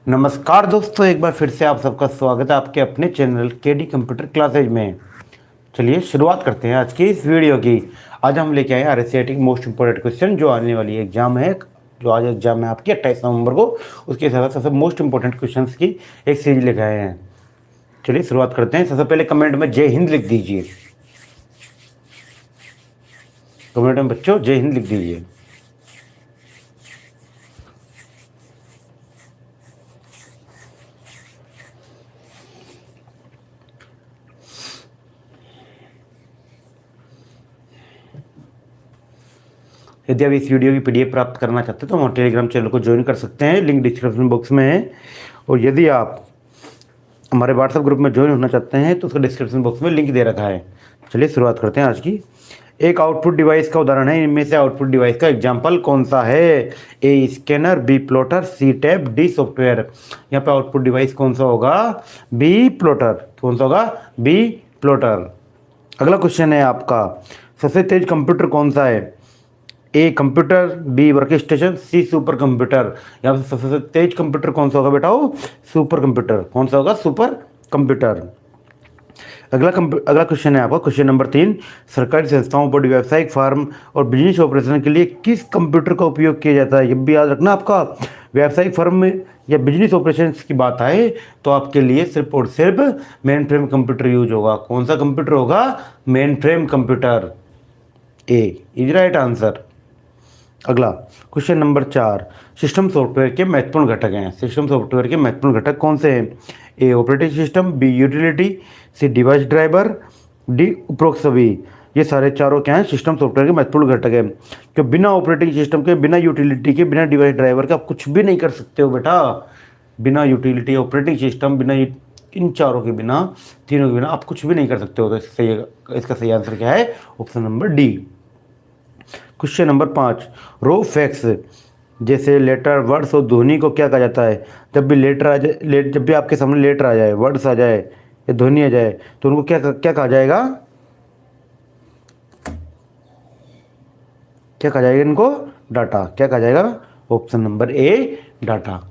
नमस्कार दोस्तों, एक बार फिर से आप सबका स्वागत है आपके अपने चैनल केडी कंप्यूटर क्लासेज में। चलिए शुरुआत करते हैं आज की इस वीडियो की। आज हम लेके आए हैं आरएससीआईटी की मोस्ट इंपोर्टेंट क्वेश्चन जो आने वाली एग्जाम है, जो आज एग्जाम है आपकी 28 नवंबर को, उसके हिसाब से सबसे मोस्ट इंपोर्टेंट क्वेश्चन की एक सीरीज लेके आए हैं। चलिए शुरुआत करते हैं। सबसे पहले कमेंट में जय हिंद लिख दीजिए। कमेंट में बच्चों जय हिंद लिख दीजिए। यदि आप इस वीडियो की पीडीएफ प्राप्त करना चाहते हैं तो हमारे टेलीग्राम चैनल को ज्वाइन कर सकते हैं, लिंक डिस्क्रिप्शन बॉक्स में है। और यदि आप हमारे व्हाट्सएप ग्रुप में ज्वाइन होना चाहते हैं तो उसका डिस्क्रिप्शन बॉक्स में लिंक दे रखा है। चलिए शुरुआत करते हैं आज की। एक आउटपुट डिवाइस का उदाहरण है, इनमें से आउटपुट डिवाइस का एग्जाम्पल कौन सा है? A scanner, B plotter, C tab, D software. यहाँ पे आउटपुट डिवाइस कौन सा होगा? B plotter. कौन सा होगा? B plotter. अगला क्वेश्चन है आपका, सबसे तेज कंप्यूटर कौन सा है? A computer, B work station, C super computer. यहाँ पे सबसे तेज कंप्यूटर कौन सा होगा बेटा? Super computer. कौन सा होगा? Super computer. अगला क्वेश्चन है आपका, क्वेश्चन नंबर 3, सरकारी संस्थाओं बड़ी व्यावसायिक फार्म और बिजनेस ऑपरेशन के लिए किस कंप्यूटर का उपयोग किया जाता है? ये भी याद रखना आपका, व्यावसायिक फर्म में या बिजनेस ऑपरेशन की बात आए तो आपके लिए सिर्फ और सिर्फ मेन फ्रेम कंप्यूटर यूज होगा। कौन सा कंप्यूटर होगा? Main frame computer. A is right answer. अगला क्वेश्चन नंबर 4, सिस्टम सॉफ्टवेयर के महत्वपूर्ण घटक हैं। सिस्टम सॉफ्टवेयर के महत्वपूर्ण घटक कौन से हैं? ए ऑपरेटिंग सिस्टम, बी यूटिलिटी, सी डिवाइस ड्राइवर, डी उपरोक्त सभी। ये सारे चारों क्या हैं? सिस्टम सॉफ्टवेयर के महत्वपूर्ण घटक हैं। क्यों बिना ऑपरेटिंग सिस्टम के, बिना यूटिलिटी के, बिना डिवाइस ड्राइवर के आप कुछ भी नहीं कर सकते हो बेटा। बिना यूटिलिटी, ऑपरेटिंग सिस्टम, बिना इन चारों के बिना, तीनों के बिना आप कुछ भी नहीं कर सकते हो। तो इसका सही आंसर क्या है? Option number D. Question number 5, रो फैक्स जैसे लेटर, वर्ड्स और ध्वनि को क्या कहा जाता है? जब भी लेटर आ जाए, जब भी आपके सामने लेटर आ जाए, वर्ड्स आ जाए या ध्वनि आ जाए तो उनको क्या क्या कहा जाएगा? क्या कहा जाएगा इनको? डाटा। क्या कहा जाएगा? Option number A data.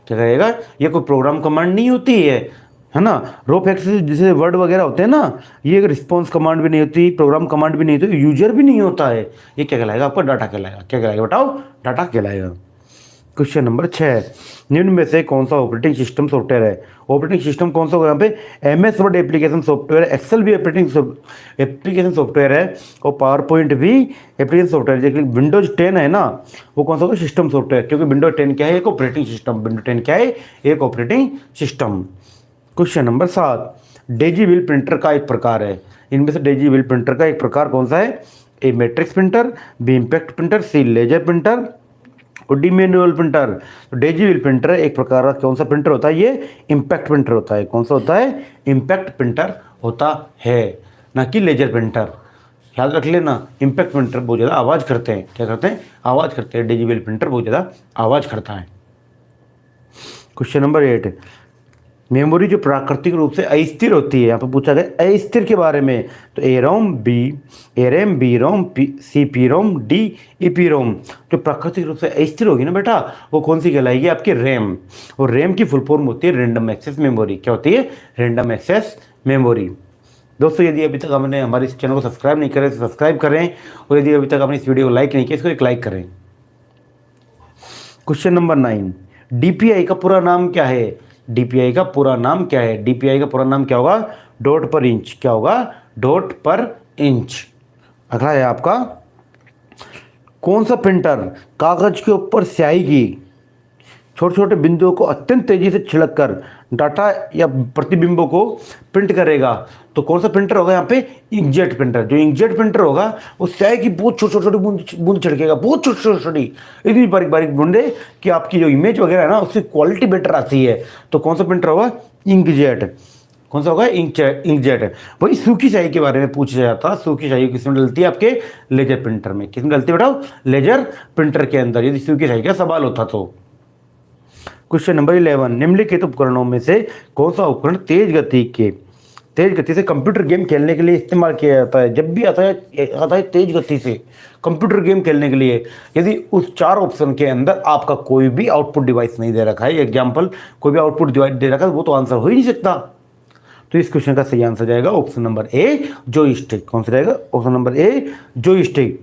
क्या कहेगा? ये कोई प्रोग्राम कमांड नहीं होती है ना। रो फैक्स जैसे वर्ड वगैरह होते हैं ना, ये रिस्पॉन्स कमांड भी नहीं होती, प्रोग्राम कमांड भी नहीं होती, यूजर भी नहीं होता है। ये क्या कहलाएगा? आपका डाटा कहलाएगा। क्या कहलाएगा बताओ? डाटा कहलाएगा। क्वेश्चन नंबर 6, निम्न में से कौन सा ऑपरेटिंग सिस्टम सॉफ्टवेयर है? ऑपरेटिंग सिस्टम कौन सा होगा यहाँ पे? MS Word application software, Excel भी एप्लीकेशन सॉफ्टवेयर है और पावर पॉइंट भी एप्लीकेशन सॉफ्टवेयर। जैसे विंडोज 10 है ना, वो कौन सा होगा? System software. क्योंकि विंडोज 10 क्या है? एक ऑपरेटिंग सिस्टम। विंडोज 10 क्या है? एक operating system. Question number 7, Daisy wheel printer का एक प्रकार है। इनमें से डेजी व्हील प्रिंटर का एक प्रकार कौन सा है? A matrix printer, B impact printer, C laser printer और डी मैनुअल प्रिंटर। तो डेजी व्हील प्रिंटर एक प्रकार का कौन सा प्रिंटर होता है? ये इम्पैक्ट प्रिंटर होता है। कौन सा होता है? इम्पैक्ट प्रिंटर होता है, ना कि लेजर प्रिंटर। याद रख लेना, इम्पैक्ट प्रिंटर बहुत ज़्यादा आवाज़ करते हैं। क्या करते हैं? आवाज़ करते हैं। डेजी व्हील प्रिंटर बहुत ज़्यादा आवाज़ करता है। क्वेश्चन नंबर 8, मेमोरी जो प्राकृतिक रूप से अस्थिर होती है, यहाँ पर पूछा गया अस्थिर के बारे में। तो A ROM, B ROM, C P ROM, D E P ROM. जो प्राकृतिक रूप से अस्थिर होगी ना बेटा, वो कौन सी कहलाएगी? आपकी रैम। और रैम की फुल फॉर्म होती है रैंडम एक्सेस मेमोरी। क्या होती है? Random access memory. दोस्तों यदि अभी तक हमने हमारे इस चैनल को सब्सक्राइब नहीं करें तो सब्सक्राइब करें, और यदि अभी तक आपने इस वीडियो को लाइक नहीं किया इसको एक लाइक करें। क्वेश्चन नंबर 9, डीपीआई का पूरा नाम क्या है? डीपीआई का पूरा नाम क्या है? डीपीआई का पूरा नाम क्या होगा? डॉट पर इंच। क्या होगा? डॉट पर इंच। अगला है आपका, कौन सा प्रिंटर कागज के ऊपर स्याही की छोटे छोटे बिंदुओं को अत्यंत तेजी से छिड़ककर डाटा या प्रतिबिंबों को प्रिंट करेगा? तो कौन सा प्रिंटर होगा यहाँ पे? Inkjet printer. जो इंकजेट प्रिंटर होगा वो स्याही की बहुत छोटी छोटी बूंद छिड़केगा, बहुत छोटी छोटी, इतनी बारीक बारीक बूंदे कि आपकी जो इमेज वगैरह है ना उसकी क्वालिटी बेटर आती है। तो कौन सा प्रिंटर होगा? इंकजेट। कौन सा होगा? इंकजेट। वही सूखी स्याही के बारे में पूछा जाता। सूखी स्याही किसमें डलती है? आपके लेजर प्रिंटर में। किसमें डलती है बताओ? लेजर प्रिंटर के अंदर, यदि सूखी स्याही का सवाल होता तो। क्वेश्चन नंबर 11, निम्नलिखित उपकरणों में से कौन सा उपकरण तेज गति के तेज गति से कंप्यूटर गेम खेलने के लिए इस्तेमाल किया जाता है। जब भी आता है तेज गति से कंप्यूटर गेम खेलने के लिए, यदि उस 4 ऑप्शन के अंदर आपका कोई भी आउटपुट डिवाइस नहीं दे रखा है, एग्जाम्पल कोई भी आउटपुट डिवाइस दे रखा है, वो तो आंसर हो ही नहीं सकता। तो इस क्वेश्चन का सही आंसर जाएगा ऑप्शन नंबर ए, जॉयस्टिक। कौन सा जाएगा? Option number A, joystick.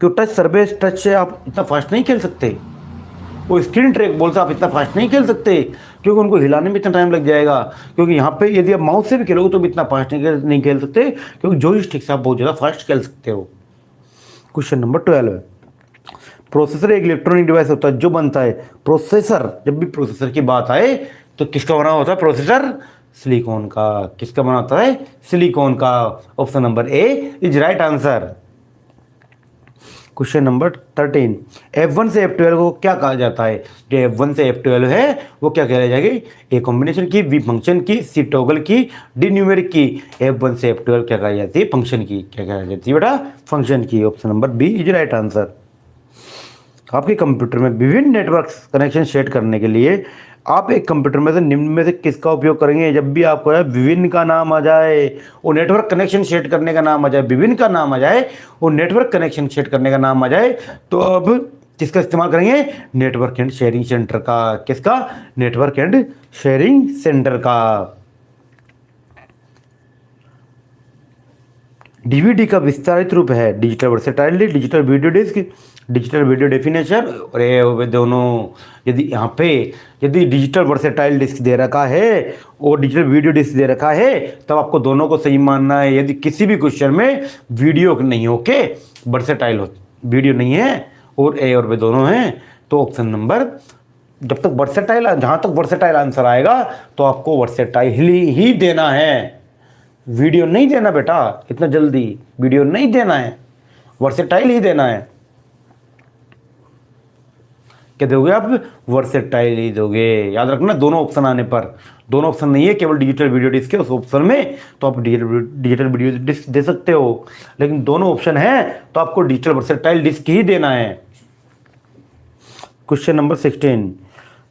क्यों? टच सर्फेस, टच से आप इतना फास्ट नहीं खेल सकते। वो स्क्रीन ट्रैक बॉल से आप इतना फास्ट नहीं खेल सकते, क्योंकि उनको हिलाने में इतना टाइम लग जाएगा। क्योंकि यहाँ पे यदि आप माउस से भी खेलोगे तो भी इतना फास्ट नहीं खेल सकते, क्योंकि जॉयस्टिक से आप बहुत ज़्यादा फास्ट खेल सकते हो। क्वेश्चन नंबर 12, प्रोसेसर एक इलेक्ट्रॉनिक डिवाइस होता है जो बनता है प्रोसेसर। जब भी प्रोसेसर की बात आए तो किसका बना होता है प्रोसेसर? सिलिकॉन का। किसका बना होता है? सिलिकॉन का। Option number A is right answer. Question number 13, F1 से F12 को क्या कहा जाता है? जो F1 से F12 है वो क्या कह जाएगी? ए कॉम्बिनेशन की, बी फंक्शन की, सी टॉगल की, डी न्यूमेरिक की। F1 से F12 क्या कहा जाती है? फंक्शन की। क्या कहा जाती है बेटा? फंक्शन की। Option number B is right answer. आपके कंप्यूटर में विभिन्न नेटवर्क कनेक्शन सेट करने के लिए आप एक कंप्यूटर में से निम्न में से किसका उपयोग करेंगे? जब भी आपको विभिन्न का नाम आ जाए, वो नेटवर्क कनेक्शन सेट करने का नाम आ जाए, विभिन्न का नाम आ जाए, वो नेटवर्क कनेक्शन सेट करने का नाम आ जाए, तो अब किसका इस्तेमाल करेंगे? नेटवर्क एंड शेयरिंग सेंटर का। किसका? नेटवर्क एंड शेयरिंग सेंटर का। डीवीडी का विस्तारित रूप है digital versatile disc, digital video disc, digital video definition. और ये दोनों, यदि यहाँ पे यदि डिजिटल वर्सेटाइल डिस्क दे रखा है और डिजिटल वीडियो डिस्क दे रखा है, तब आपको दोनों को सही मानना है। यदि किसी भी क्वेश्चन में वीडियो नहीं हो के वर्सेटाइल हो, वीडियो नहीं है और ए और वे दोनों हैं, तो ऑप्शन नंबर, जब तक वर्सेटाइल, जहाँ तक वर्सेटाइल आंसर आएगा तो आपको वर्सेटाइल ही देना है, वीडियो नहीं देना बेटा। इतना जल्दी वीडियो नहीं देना है, वर्सेटाइल ही देना है। क्या दोगे आप? वर्सेटाइल ही दोगे। याद रखना, दोनों ऑप्शन आने पर, दोनों ऑप्शन नहीं है केवल डिजिटल वीडियो डिस्क है उस ऑप्शन में, तो आप डिजिटल वीडियो डिस्क दे सकते हो, लेकिन दोनों ऑप्शन है तो आपको डिजिटल वर्सेटाइल डिस्क ही देना है। क्वेश्चन नंबर 16,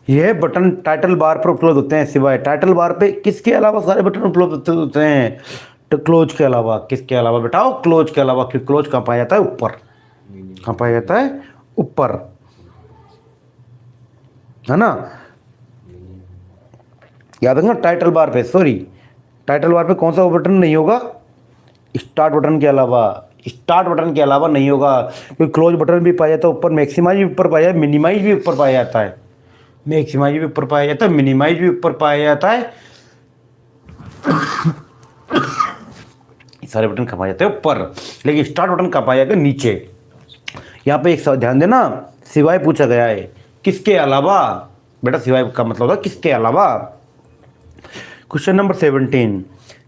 यह बटन टाइटल बार पर उपलब्ध होते हैं सिवाय टाइटल बार पे किसके अलावा सारे बटन उपलब्ध होते हैं? तो क्लोज के अलावा। किसके अलावा बेटाओ? क्लोज के अलावा। क्योंकि क्लोज कहाँ पाया जाता है? ऊपर। कहाँ पाया जाता है? ऊपर, है ना। याद रखना, टाइटल बार पे, सॉरी, टाइटल बार पे कौन सा बटन नहीं होगा? स्टार्ट बटन के अलावा। स्टार्ट बटन के अलावा नहीं होगा, क्योंकि क्लोज बटन भी पाया जाता है ऊपर, मैक्सिमाइज भी ऊपर पाया जाता है, मिनिमाइज भी ऊपर पाया जाता है, मैक्सिमाइज भी ऊपर पाया जाता है, मिनिमाइज भी ऊपर पाया जाता है। सारे बटन कहाँ पाए जाते हैं? ऊपर, लेकिन स्टार्ट बटन कहाँ पाया जाता है? नीचे। यहाँ पे एक ध्यान देना, सिवाय पूछा गया है, किसके अलावा? बेटा सिवाय का मतलब होता है किसके अलावा। क्वेश्चन नंबर 17,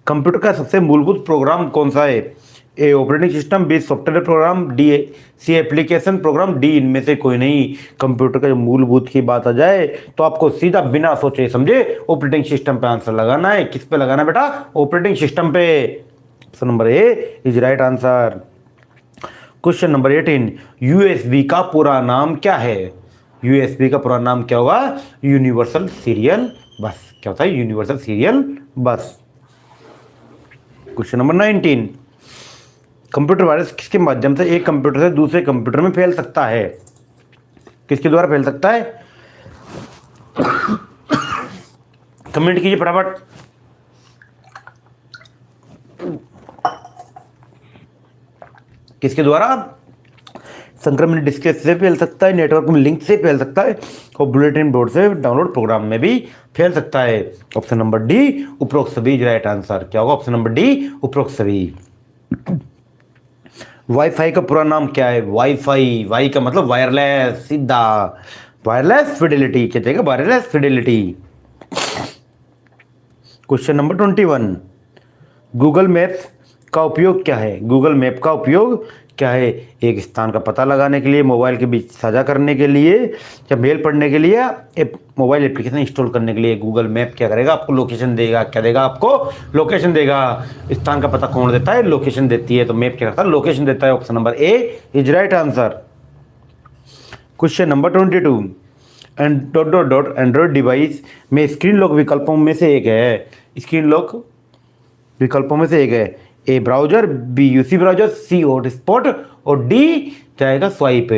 कंप्यूटर का सबसे मूलभूत प्रोग्राम कौन सा है? A operating system, B software program, D C application program, D इनमें से कोई नहीं। कंप्यूटर का जो मूलभूत की बात आ जाए तो आपको सीधा बिना सोचे समझे ऑपरेटिंग सिस्टम पे आंसर लगाना है। किस पे लगाना है बेटा? ऑपरेटिंग सिस्टम पे। Option number A is right answer. Question number 18, USB का पूरा नाम क्या है? यूएसबी का पूरा नाम क्या होगा? यूनिवर्सल सीरियल बस। क्या होता है? यूनिवर्सल सीरियल बस। क्वेश्चन नंबर 19, कंप्यूटर वायरस किसके माध्यम से एक कंप्यूटर से दूसरे कंप्यूटर में फैल सकता है? किसके द्वारा फैल सकता है? कमेंट कीजिए फटाफट। किसके द्वारा? संक्रमण डिस्क से फैल सकता है, नेटवर्क में लिंक से फैल सकता है, और बुलेटिन बोर्ड से डाउनलोड प्रोग्राम में भी फैल सकता है। ऑप्शन नंबर डी उपरोक्त सभी राइट आंसर। क्या होगा? ऑप्शन नंबर डी उपरोक्त सभी। वाईफाई का पूरा नाम क्या है? वाईफाई, वाई का मतलब वायरलेस, सीधा वायरलेस फिडेलिटी। क्या चाहिए? Wireless Fidelity. Question number 21, Google maps का उपयोग क्या है? गूगल मैप का उपयोग क्या है? एक स्थान का पता लगाने के लिए, मोबाइल के बीच साझा करने के लिए, या मेल पढ़ने के लिए, मोबाइल एप्लीकेशन इंस्टॉल करने के लिए। गूगल मैप क्या करेगा? आपको लोकेशन देगा। क्या देगा? आपको लोकेशन देगा। स्थान का पता कौन देता है? लोकेशन देती है। तो मैप क्या करता है? लोकेशन देता है। Option number A is right answer. Question number 22, Android device में स्क्रीन लॉक विकल्पों में से एक है। स्क्रीन लॉक विकल्पों में से एक है, A browser, B UC browser, C hotspot और डी जाएगा स्वाइप।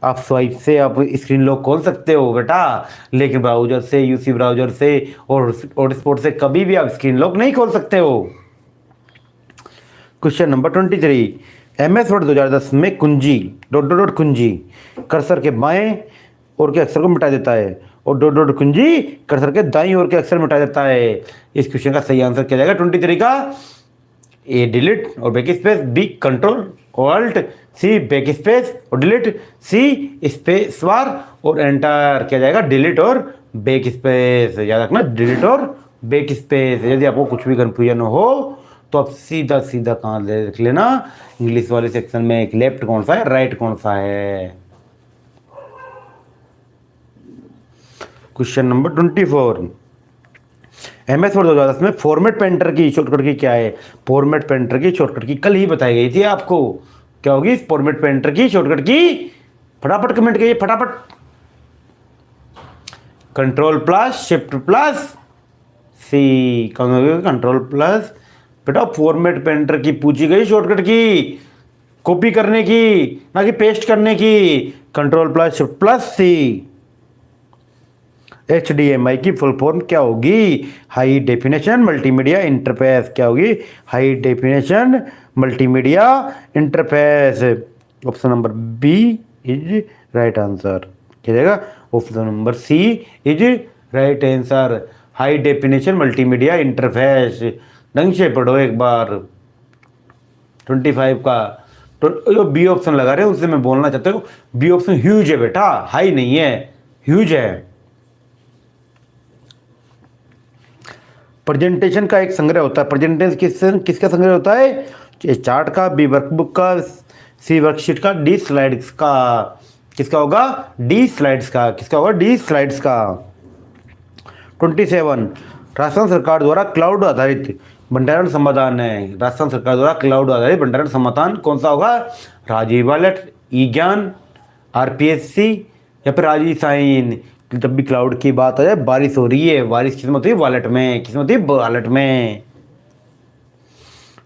आप स्वाइप से आप स्क्रीन लॉक खोल सकते हो बेटा, लेकिन ब्राउजर से, यूसी ब्राउजर से और हॉटस्पॉट से कभी भी आप स्क्रीन लॉक नहीं खोल सकते हो। क्वेश्चन नंबर 23, MS वर्ड 2010 में कुंजी डॉट डॉट डॉट कुंजी कर्सर के बाएं ओर के अक्षर को मिटा देता है और डॉट डॉट कुंजी कर्सर के दाईं ओर के अक्षर मिटा देता है। इस क्वेश्चन का सही आंसर क्या जाएगा 23 का? ए डिलीट और back space, B control alt, C back space और डिलीट, सी स्पेस बार और एंटर। क्या जाएगा? डिलीट और बैक स्पेस। याद रखना, डिलीट और बैक स्पेस। यदि आपको कुछ भी कंफ्यूजन हो तो आप सीधा सीधा कहाँ देख लेना, इंग्लिश वाले सेक्शन में, एक लेफ्ट कौन सा है, राइट कौन सा है। क्वेश्चन नंबर 24, MS वर्ड 2010 में फॉर्मेट पेंटर की शॉर्टकट की क्या है? फॉर्मेट पेंटर की शॉर्टकट की कल ही बताई गई थी आपको, क्या होगी फॉर्मेट पेंटर की शॉर्टकट की? फटाफट कमेंट कीजिए फटाफट। कंट्रोल प्लस शिफ्ट प्लस सी, कंट्रोल प्लस। बेटा फॉर्मेट पेंटर की पूछी गई शॉर्टकट की, कॉपी करने की ना कि पेस्ट करने की। Control plus shift plus C. HDMI की फुल फॉर्म क्या होगी? High definition multimedia interface. क्या होगी? High definition multimedia interface. Option number B is right answer. क्या जाएगा? Option number C is right answer. High definition multimedia interface. ढंग से पढ़ो एक बार। 25 का तो जो बी ऑप्शन लगा रहे हैं उससे मैं बोलना चाहता हूँ, बी ऑप्शन ह्यूज है बेटा, हाई नहीं है, ह्यूज है। प्रेजेंटेशन का एक संग्रह होता है। प्रेजेंटेशन किसका संग्रह होता है? ए चार्ट का, बी वर्कबुक का, सी वर्कशीट का, डी स्लाइड्स का। किसका होगा? डी स्लाइड्स का। किसका होगा? डी स्लाइड्स का। 27, राजस्थान सरकार द्वारा क्लाउड आधारित भंडारण समाधान है। राजस्थान सरकार द्वारा क्लाउड आधारित भंडारण समाधान कौन सा होगा? राजीव वॉलेट, ई ज्ञान, RPSC या फिर राजीव साइन। जब भी क्लाउड की बात आ जाए, बारिश हो रही है, बारिश किस में होती है? वॉलेट में। किस में होती है? वॉलेट में।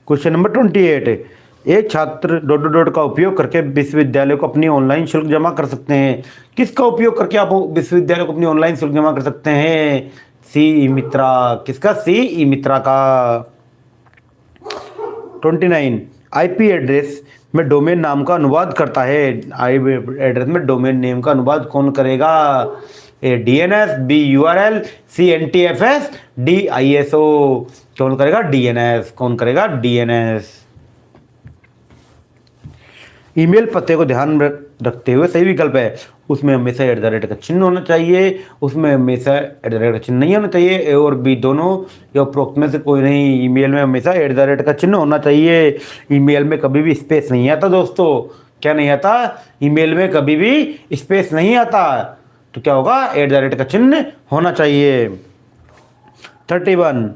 क्वेश्चन नंबर 28, एक छात्र डॉट डॉट डॉट का उपयोग करके विश्वविद्यालय को अपनी ऑनलाइन शुल्क जमा कर सकते हैं। किसका उपयोग करके आप विश्वविद्यालय को अपनी ऑनलाइन शुल्क जमा कर सकते हैं? सी ई मित्रा। किसका? सी ई मित्रा का। 29, IP एड्रेस में डोमेन नाम का अनुवाद करता है। IP एड्रेस में डोमेन नेम का अनुवाद कौन करेगा? ए DNS, बी URL, सी NTFS, डी ISO। कौन करेगा? DNS। कौन करेगा? DNS। ईमेल पते को ध्यान में रखते हुए सही विकल्प है, उसमें हमेशा @ का चिन्ह होना चाहिए, उसमें हमेशा @ का चिन्ह नहीं होना चाहिए। ए और बी दोनों या उपरोक्त में से कोई नहीं। ईमेल में हमेशा @ का चिन्ह होना चाहिए। ईमेल में कभी भी स्पेस नहीं आता दोस्तों। क्या नहीं आता? ईमेल में कभी भी स्पेस नहीं आता। तो क्या होगा? @ का चिन्ह होना चाहिए। 31,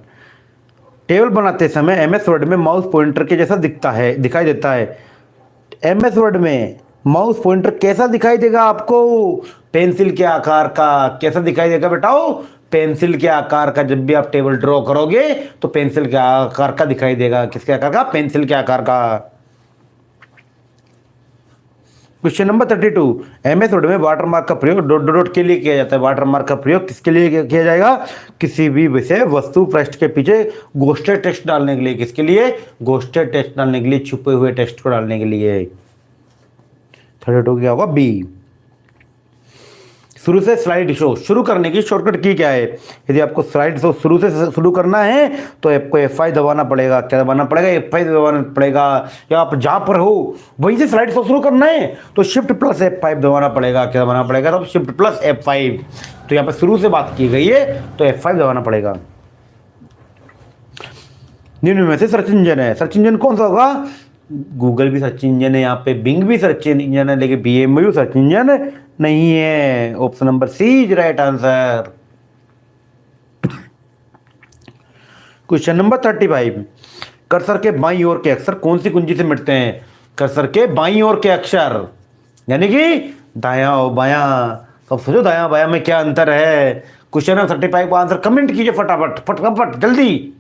टेबल बनाते समय MS वर्ड में माउस पॉइंटर के जैसा दिखाई देता है। MS वर्ड में माउस पॉइंटर कैसा दिखाई देगा आपको? पेंसिल के आकार का। कैसा दिखाई देगा बेटाओ? पेंसिल के आकार का। जब भी आप टेबल ड्रॉ करोगे तो पेंसिल के आकार का दिखाई देगा। किसके आकार का? पेंसिल के आकार का। क्वेश्चन नंबर 32, MS वर्ड में वाटरमार्क का प्रयोग डॉट डॉट डॉट के लिए किया जाता है। वाटरमार्क का प्रयोग किसके लिए किया जाएगा? किसी भी विषय वस्तु पृष्ठ के पीछे घोषित टेक्स्ट डालने के लिए। किसके लिए? घोषित टेक्स्ट डालने के लिए, छुपे हुए टेक्स्ट को डालने के लिए। 32 क्या होगा? बी। शुरू से स्लाइड शो शुरू करने की शॉर्टकट की क्या है? यदि आपको स्लाइड शो शुरू से शुरू करना है तो आपको F5 दबाना पड़ेगा। क्या दबाना पड़ेगा? F5 दबाना पड़ेगा। या आप जहाँ पर हो वहीं से स्लाइड शो शुरू करना है तो शिफ्ट प्लस F5 दबाना पड़ेगा। क्या दबाना पड़ेगा? तो शिफ्ट प्लस F5। तो यहाँ पर शुरू से बात की गई है तो F5 दबाना पड़ेगा। निम्न में से सर्च इंजन है। सर्च इंजन कौन सा होगा? गूगल भी सर्च इंजन है, यहाँ पे बिंग भी सर्च इंजन है, लेकिन BMU सर्च इंजन नहीं है। Option number C is right answer. Question number 35, cursor के बाईं ओर के अक्षर कौन सी कुंजी से मिटते हैं? कर्सर के बाईं ओर के अक्षर यानी कि दायां और बायां। अब सोचो दायां बायां में क्या अंतर है। क्वेश्चन नंबर 35 का आंसर कमेंट कीजिए फटाफट फटाफट जल्दी।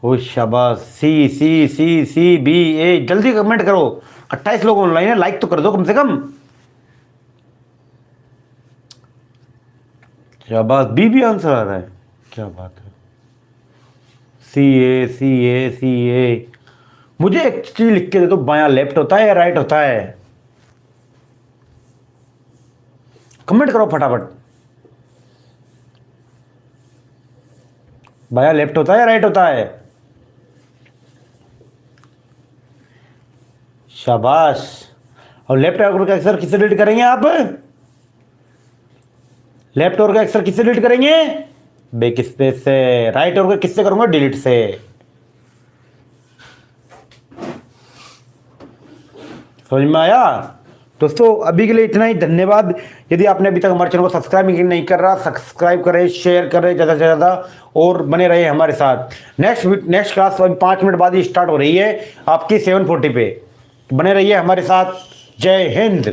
ओ शाबाश, सी सी सी सी बी ए, जल्दी कमेंट करो। 28 लोग ऑनलाइन है, लाइक तो कर दो कम से कम। शाबाश, बी भी आंसर आ रहा है, क्या बात है। सी ए सी ए सी ए। मुझे एक चीज लिख के दे दो, बायां लेफ्ट होता है या राइट होता है? कमेंट करो फटाफट। बायां लेफ्ट होता है या राइट होता है? शाबाश। और लेफ्ट आर्डर का अक्षर किससे डिलीट करेंगे आप? लेफ्ट ओवर का अक्षर किससे डिलीट करेंगे? बैक स्पेस से। राइट ओवर का किससे करूंगा? डिलीट से। समझ में आया? दोस्तों अभी के लिए इतना ही, धन्यवाद। यदि आपने अभी तक हमारे चैनल को सब्सक्राइब नहीं कर रहा, सब्सक्राइब करें, शेयर करें ज़्यादा से ज़्यादा, और बने रहे हमारे साथ। नेक्स्ट क्लास अभी 5 मिनट बाद ही स्टार्ट हो रही है आपकी 7:40 पे। बने रहिए हमारे साथ। जय हिंद।